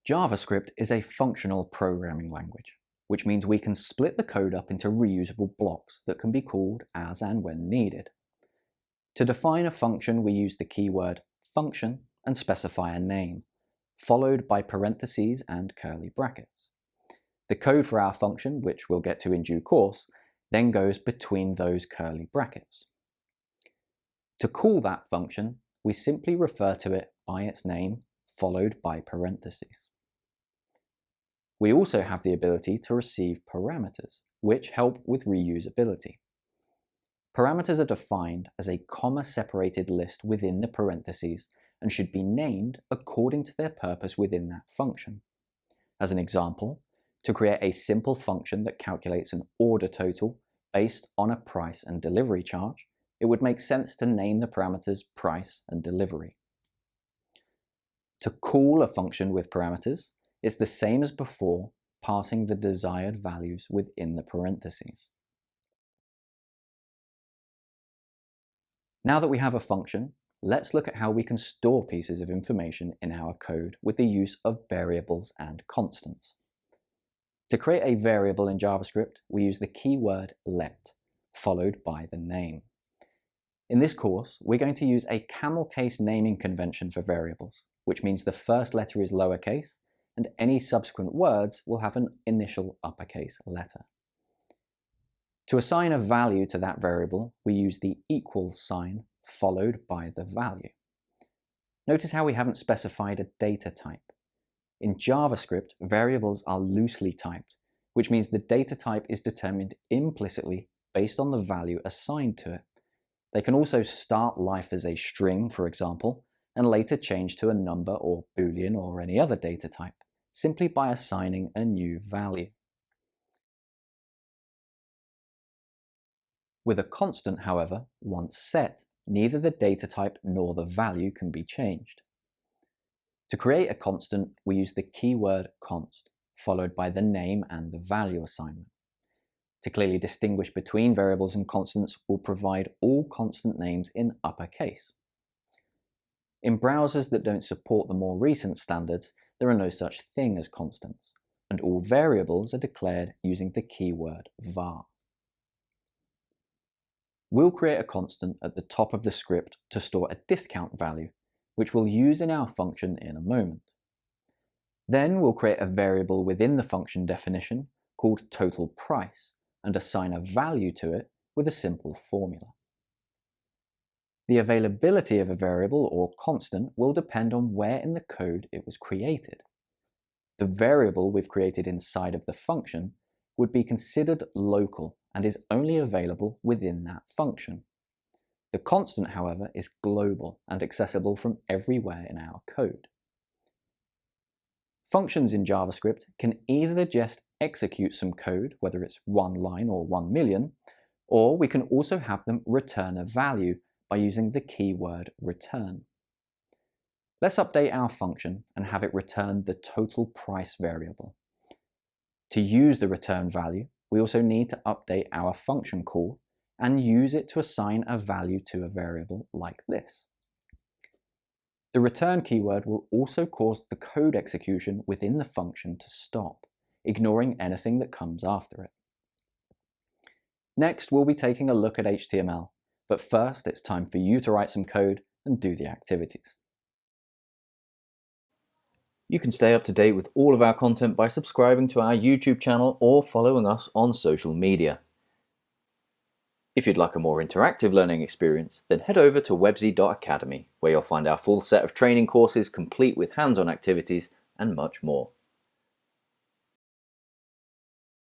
JavaScript is a functional programming language, which means we can split the code up into reusable blocks that can be called as and when needed. To define a function, we use the keyword function and specify a name, followed by parentheses and curly brackets. The code for our function, which we'll get to in due course, then goes between those curly brackets. To call that function, we simply refer to it by its name, followed by parentheses. We also have the ability to receive parameters, which help with reusability. Parameters are defined as a comma-separated list within the parentheses and should be named according to their purpose within that function. As an example, to create a simple function that calculates an order total based on a price and delivery charge, it would make sense to name the parameters price and delivery. To call a function with parameters, it's the same as before, passing the desired values within the parentheses. Now that we have a function, let's look at how we can store pieces of information in our code with the use of variables and constants. To create a variable in JavaScript, we use the keyword let, followed by the name. In this course, we're going to use a camel case naming convention for variables, which means the first letter is lowercase, and any subsequent words will have an initial uppercase letter. To assign a value to that variable, we use the equals sign followed by the value. Notice how we haven't specified a data type. In JavaScript, variables are loosely typed, which means the data type is determined implicitly based on the value assigned to it. They can also start life as a string, for example, and later change to a number or Boolean or any other data type, simply by assigning a new value. With a constant, however, once set, neither the data type nor the value can be changed. To create a constant, we use the keyword const, followed by the name and the value assignment. To clearly distinguish between variables and constants, we'll provide all constant names in uppercase. In browsers that don't support the more recent standards, there are no such thing as constants, and all variables are declared using the keyword var. We'll create a constant at the top of the script to store a discount value, which we'll use in our function in a moment. Then we'll create a variable within the function definition called total price and assign a value to it with a simple formula. The availability of a variable or constant will depend on where in the code it was created. The variable we've created inside of the function would be considered local and is only available within that function. The constant, however, is global and accessible from everywhere in our code. Functions in JavaScript can either just execute some code, whether it's one line or 1 million, or we can also have them return a value by using the keyword return. Let's update our function and have it return the total price variable. To use the return value, we also need to update our function call and use it to assign a value to a variable like this. The return keyword will also cause the code execution within the function to stop, ignoring anything that comes after it. Next, we'll be taking a look at HTML, but first it's time for you to write some code and do the activities. You can stay up to date with all of our content by subscribing to our YouTube channel or following us on social media. If you'd like a more interactive learning experience, then head over to webzy.academy, where you'll find our full set of training courses complete with hands-on activities and much more.